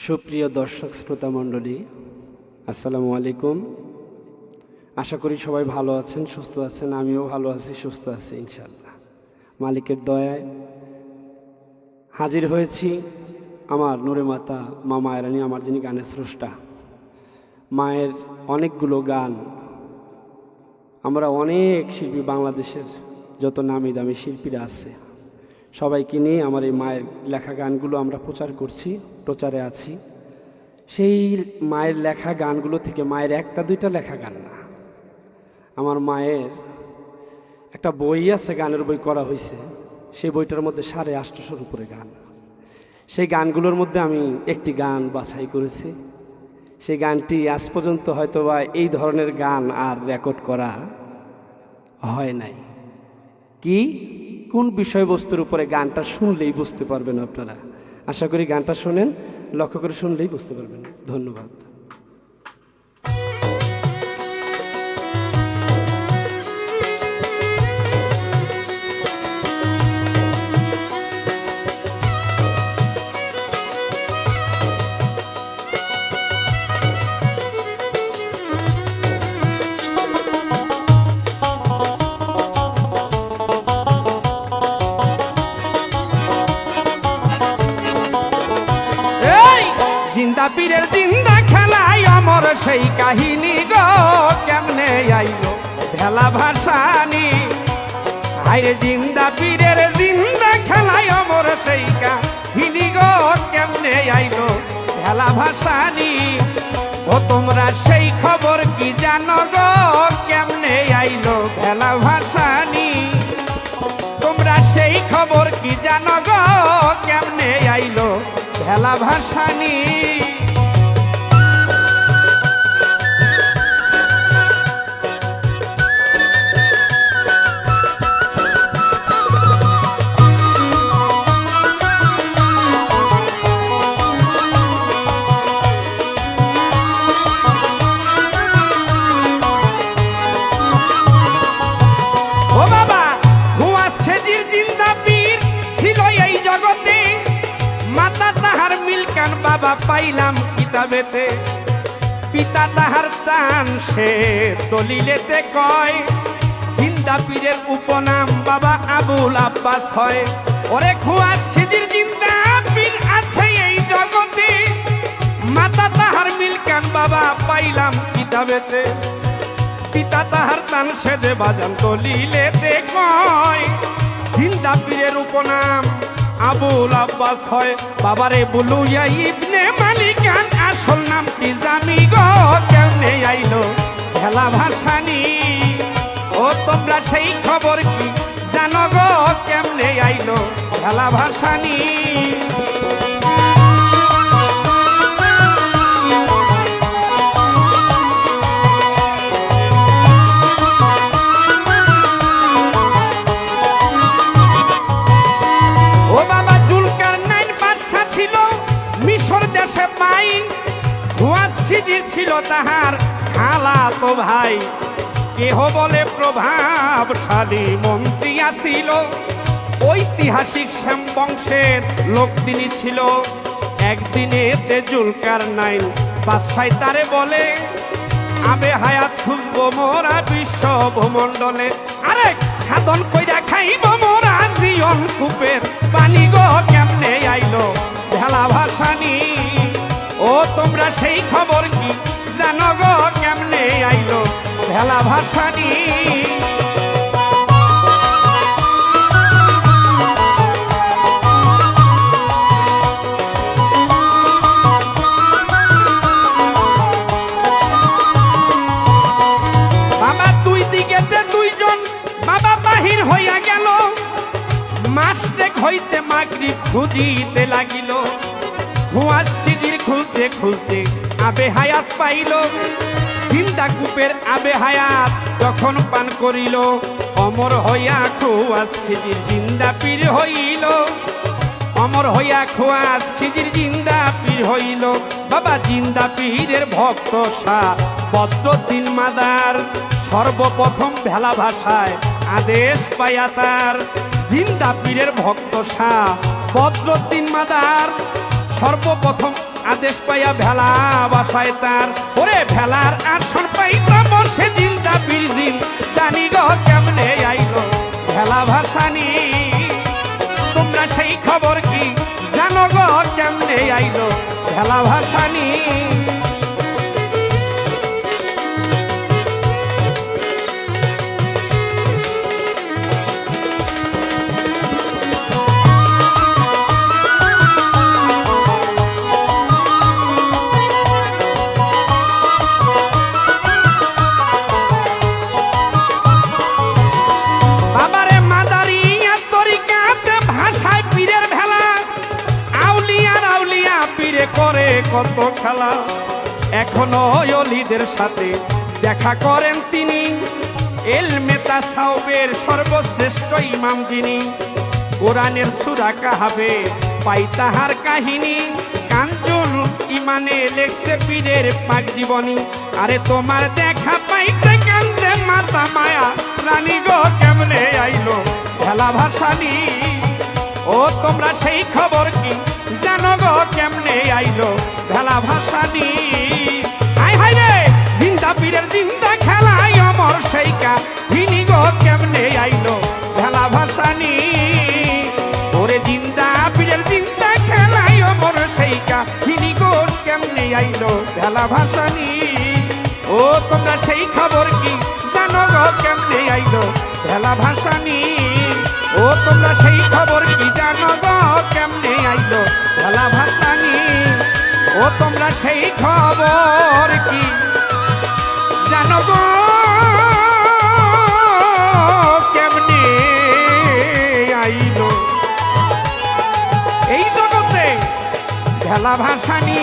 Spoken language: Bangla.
সুপ্রিয় দর্শক শ্রোতা মণ্ডলী, আসসালামু আলাইকুম। আশা করি সবাই ভালো আছেন, সুস্থ আছেন। আমিও ভালো আছি, সুস্থ আছি ইনশাআল্লাহ। মালিকের দয়ায় হাজির হয়েছি আমার নূরে মাতা মা মায়েরানী, আমার যিনি গানের স্রষ্টা। মায়ের অনেকগুলো গান আমরা অনেক শিল্পী, বাংলাদেশের যত নামি দামি শিল্পীরা আছে সবাইকে নিয়ে আমার এই মায়ের লেখা গানগুলো আমরা প্রচার করছি, প্রচারে আছি। সেই মায়ের লেখা গানগুলো থেকে, মায়ের একটা দুইটা লেখা গান না, আমার মায়ের একটা বই আছে, গানের বই করা হয়েছে। সেই বইটার মধ্যে 850-র উপরে গান। সেই গানগুলোর মধ্যে আমি একটি গান বাছাই করেছি। সেই গানটি আজ পর্যন্ত হয়তো বা এই ধরনের গান আর রেকর্ড করা হয় নাই। কি কোন বিষয়বস্তুর উপরে গানটা শুনলেই বুঝতে পারবেন আপনারা। আশা করি গানটা শোনেন, লক্ষ্য করে শুনলেই বুঝতে পারবেন। ধন্যবাদ। জিন্দা পীরের জিন্দা খেলায় অমর সেই কাহিনী গো, কেমনে আইলো ভেলা ভাসানি। হায়রে জিন্দা পীরের জিন্দা খেলায় অমর সেই কাহিনী গো, কেমনে আইলো ভেলা ভাসানি। ও তোমরা সেই খবর কি জানো গো, কেমনে আইলো ভেলা ভাসানি। তোমরা সেই খবর কি জানো গো, কেমনে আইলো ভেলা ভাসানি। ও বাবা, হুয়াস খেজির জিন্দা পীর ছিল এই জগতে। মাতা তাহার মিলকান বাবা পাইলাম কিতাবেতে। পিতা তাহার তান সে দলিলেতে কয়। জিন্দা পীরের উপনাম বাবা আবুল আব্বাস হয়। ওরে খুয়াস খিজির জিন্দা পীর আছে এই জগতে। মাতা তাহার মিলকান বাবা পাইলাম কিতাবেতে। পিতা তাহার তান সে দে বাজান দলিলেতে কয়। জিন্দা পীরের উপনাম আবুল আব্বাস হয়। বাবারে বুলুয়া ইবনে মালিকান আসল নামটি জানি গো, কেমনে আইলো ভেলা ভাসানি। ও তোমরা সেই খবর কি জানো গো, কেমনে আইলো ভেলা ভাসানি। খিজির ছিল তাহার খালাতো ভাই। কেহ বলে প্রভাবশালী মন্ত্রী আসিল। ঐতিহাসিক শ্যাম বংশের লোক তিনি ছিল। একদিনে জুলকারনাইন বাদশাহ তারে বলে, আবে হায়াত খুঁজবো মোরা বিশ্ব ভূমণ্ডলে। আরে সাধন কইরা খাইব মোরা জীবন কূপের পানি গো, কেমনে আইলো ভেলা ভাসানি। ও তোমরা সেই খবর কি জানো গো, কেমনে আইলো ভেলা ভাসানি। বাবা দুই দিকেতে দুইজন বাবা বাহির হইয়া গেল। মাসটেক হইতে মাগরিব খুঁজিতে লাগিল। খুয়াস খিজির খুঁজতে খুঁজতে আবে হায়াত পাইল। জিন্দা কূপের আবে হায়াত যখন পান করিল। অমর হইয়া খুয়াস খিজির জিন্দা পীর হইল। অমর হইয়া খুয়াস খিজির জিন্দা পীর হইল। বাবা জিন্দা পীরের ভক্ত শাহ বদরুদ্দিন মাদার সর্বপ্রথম ভেলা ভাষায় আদেশ পাইয়া তার। জিন্দা পীরের ভক্ত শাহ বদরুদ্দিন মাদার সর্বপ্রথম আদেশ পাইয়া ভেলা বাসায় তার ওরে ভেলার আসন পাইতা বসে জিন্দা বীরজিন দানি গো কেমনে আইলো ভেলা ভাসানি তোমরা সেই খবর কি জানো গো কেমনে আইলো ভেলা ভাসানি করে কত খেলা এখনো অলিদের সাথে দেখা করেন তিনি এলমেতা সাউবের সর্বশ্রেষ্ঠ ইমাম যিনি কোরআনের সূরা কাহাবে পাই তাহার কাহিনী কাঞ্জুল ইমানে লেখছে পীরের পাক জীবনী আরে তোমার দেখা পাইতে কান্দে মাতা মায়া রানী গো কেমনে আইলো ভেলা ভাসানি ও তোমরা সেই খবর কি জানো গো কেমনে আইলো ভেলা ভাসানি হাই হাই রে জিন্দা পীরের জিন্দা খেলাই অমর সেই কাহিনী গো কেমনে আইলো ভেলা ভাসানি ওরে জিন্দা পীরের জিন্দা খেলাই অমর সেই কাহিনী গো কেমনে আইলো ভেলা ভাসানি ও তোমরা সেই খবর কি জানো গো কেমনে আইলো ভেলা ভাসানি ও তোমরা সেই খবর কি জানো গো কেমনে আইলো ভেলা ভাসানি ও তোমরা সেই খবর কি জানো গো কেমনে আইলো এই জগতে ভেলা ভাসানি